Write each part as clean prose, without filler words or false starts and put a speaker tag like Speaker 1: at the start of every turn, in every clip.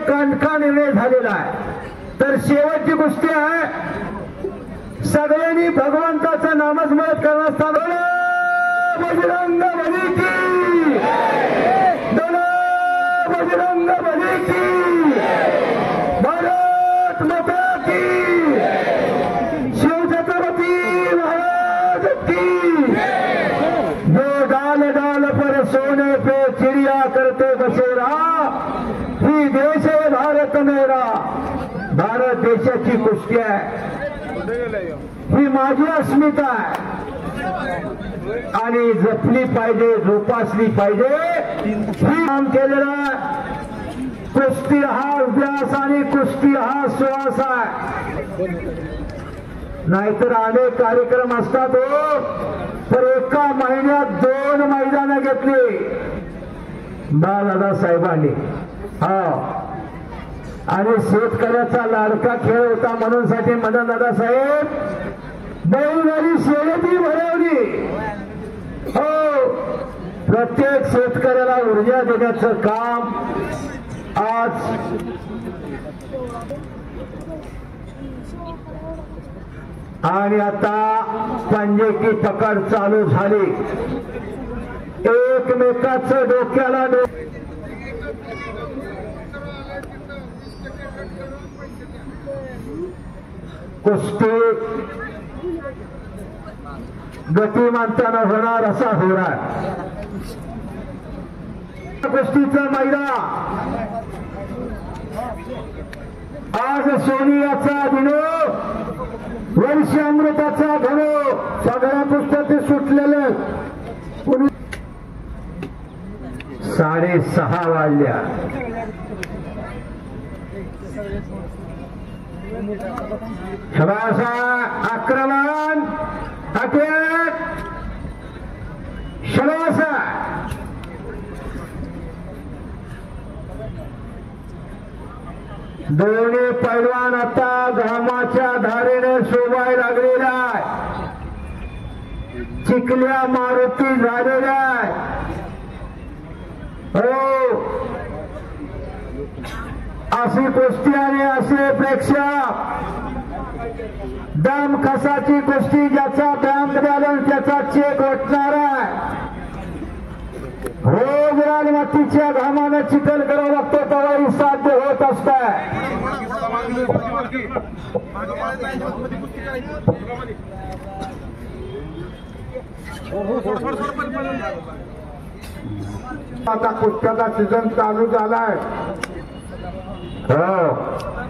Speaker 1: कानका निर्णय झालेला आहे। तर शेवटची गोष्टी आहे, सगळ्यांनी भगवंताचं नामस्मरण करण्यास बजरंग बली की, बजरंग बली की, भारत माता की, शिवछत्रपती महाराज की। जो डाल डाल पर सोने पे चिड़िया करते बसेरा, ही देश है भारत मेरा। भारत देशाची गोष्टी आहे, ही माझी अस्मिता आहे आणि जपली पाहिजे, जोपासली पाहिजे। ही काम केलेला कुस्ती हा अभ्यास आणि कुस्ती हा श्वास आहे। नाहीतर अनेक कार्यक्रम असतात हो, तर एका महिन्यात 2 मैदानं घेतली दादासाहेबांनी। हा, आणि शेतकऱ्याचा लाडका खेळ होता म्हणून साठी मदन दादासाहेब बैलगाडी शर्यती भरवली। हो, प्रत्येक शेतकऱ्याला ऊर्जा देण्याचं काम आज आणि आता पंजे की पकड चालू झाली, एकमेकाचं डोक्याला कुस्ती गतिमानताना होणार असा होणार कुस्तीचं मैदान। आज सोनियाचा दिनो, वर्ष अमृताचा धनो, सगळ्या पुस्तके सुटलेले 6:30 वाजल्या। शबासा आक्रमण, अटॅक, शबासा दोन्ही पैलवान आता घामाच्या धारेने शोभाय लागलेला आहे, चिखल्या मारुती झालेल्या आहे। हो, अशी कुस्ती आणि असे प्रेक्षक, दम कसाची कुस्ती, ज्याचा बँक बॅलन्स त्याचा चेक वाटणार आहे। रोज राजमातीच्या घामानं चिखल करावं लागतो, तेव्हाही साध्य होत असत। आता कुस्त्याचा सीझन चालू झालाय। हो,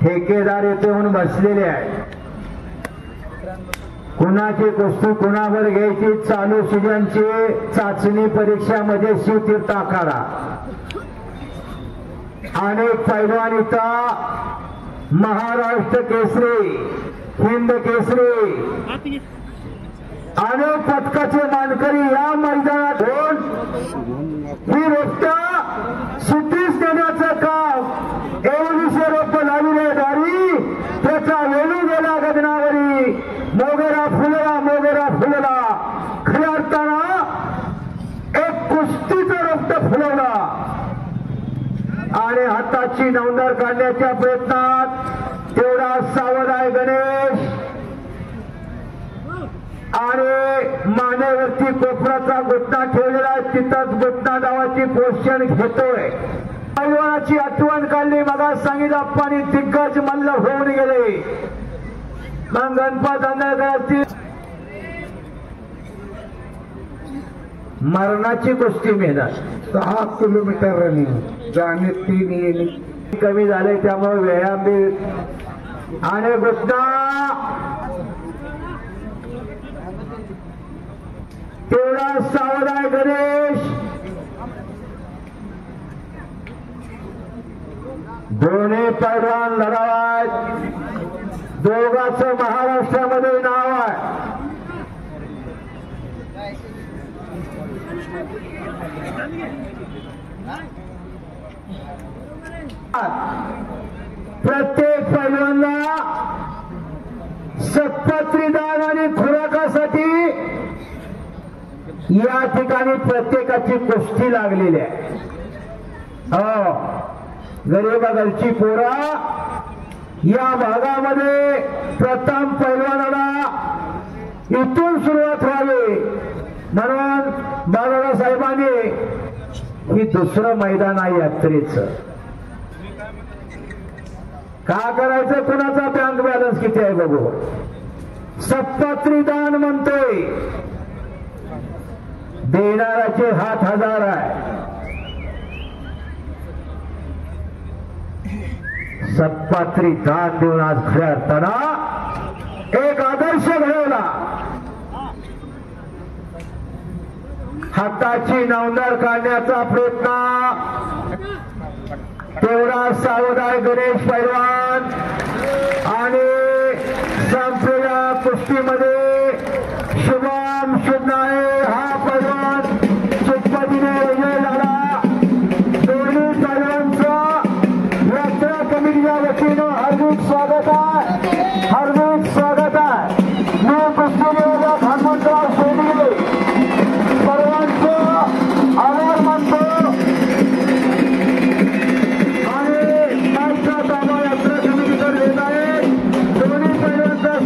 Speaker 1: ठेकेदार येते म्हणून बसलेले आहे, कुणाची कुस्ती कुणावर घ्यायची, चालू सीझनची चाचणी परीक्षामध्ये शिवतीर्थ आखाडा। अनेक पैलवान इथं महाराष्ट्र केसरी, हिंद केसरी, अनेक पदकाचे मानकरी या मैदानात होऊन ही रोपट सुट्टीस देण्याचं काम, एवढीशे रोप लावले दारी, त्याचा वेणू गेला गगनावरी, मोगरा फुलला, खऱ्या अर्थानं एक कुस्तीचं रोपट फुलवला आणि हाताची नवंदर काढण्याच्या प्रयत्नात तेवढा सावध आहे गणेश आणि मानेवरती कोपराचा घुटना ठेवलेला आहे, तिथंच घुटना नावाची पोषण घेतोय। पैलवानाची आठवण काढली, मगा सांगितलं आप्पांनी दिग्गज मल्ल होऊन गेले। मग गणपत आंधळकरांची मरणाची कुस्ती मैदान, 6 किलोमीटर रनिंग, जाणे 3 येणे कमी झाले, त्यामुळे व्यायाम बी आणि घुटना तेवढा सावध आहे गणेश। दोन्ही पैलवान लढावात, दोघांचं महाराष्ट्रामध्ये नाव आहे। प्रत्येक पैलवानला सत्पत्रीदान आणि खुराकासाठी या ठिकाणी प्रत्येकाची कुस्ती लागलेली आहे। हो, गरीबागरची पोरा या भागामध्ये प्रथम पैलवानाला इथून सुरुवात व्हावी म्हणून बाळासाहेब साहेबांनी ही दुसरं मैदान आहे यात्रेचं. का करायचं? कुणाचा बँक बॅलन्स किती आहे बघू. सत्पात्री दान म्हणतोय, देणाऱ्याचे हात 1000 आहे. सत्पात्री दान देऊन आज खऱ्या अर्थानं एक आदर्श घडवला. हाताची नवनार काढण्याचा प्रयत्न तेवढा सावध आहे गणेश पैलवान. आणि संपलेल्या कुस्तीमध्ये शुभम शुभनाळे हा पैलवान चितपतीने विजय झाला. दोन्ही पैलवानचा यात्रा कमिटीच्या वतीनं हार्दिक स्वागत आहे, हार्दिक स्वागत आहे. मी कुस्तीला हनुमंतराव सोडले सर्वांचं आभार मानतो.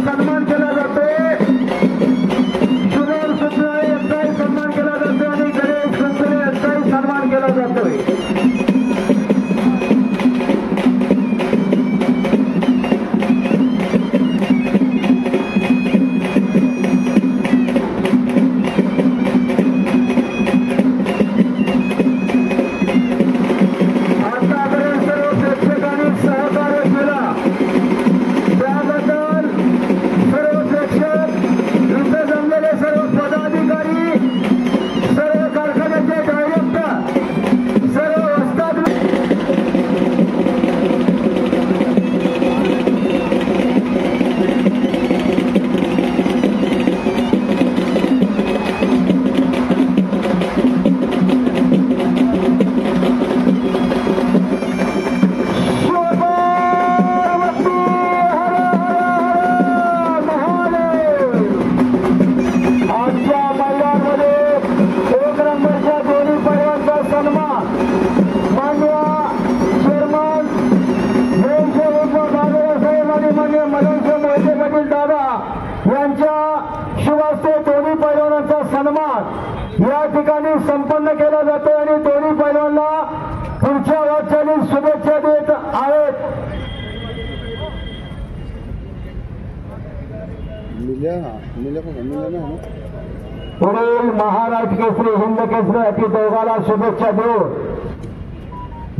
Speaker 1: सन्मान केला जातोय. सुरेश सुद्धा यांचाही सन्मान केला जातोय आणि गणेश सुद्धा यांचाही सन्मान केला जातोय. आतापर्यंत सर्व प्रेक्षकांनी सहकार्य केला त्याबद्दल सर्व प्रेक्षक, इथे जमलेले सर्व पदाधिकारी, सर्व कारखान्याचे डायरेक्टर, सर्व वस्ताद सन्मान या ठिकाणी संपन्न केला जातो आणि दोन्ही पैलवानांना पुढच्या वाटचालीत शुभेच्छा देत आहेत. पुढील महाराष्ट्र केसरी, हिंद केसरी अटी दोघाला शुभेच्छा देऊन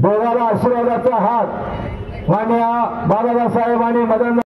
Speaker 1: दोघाला आशीर्वादाचा हात मान्य बाळासाहेब आणि मदन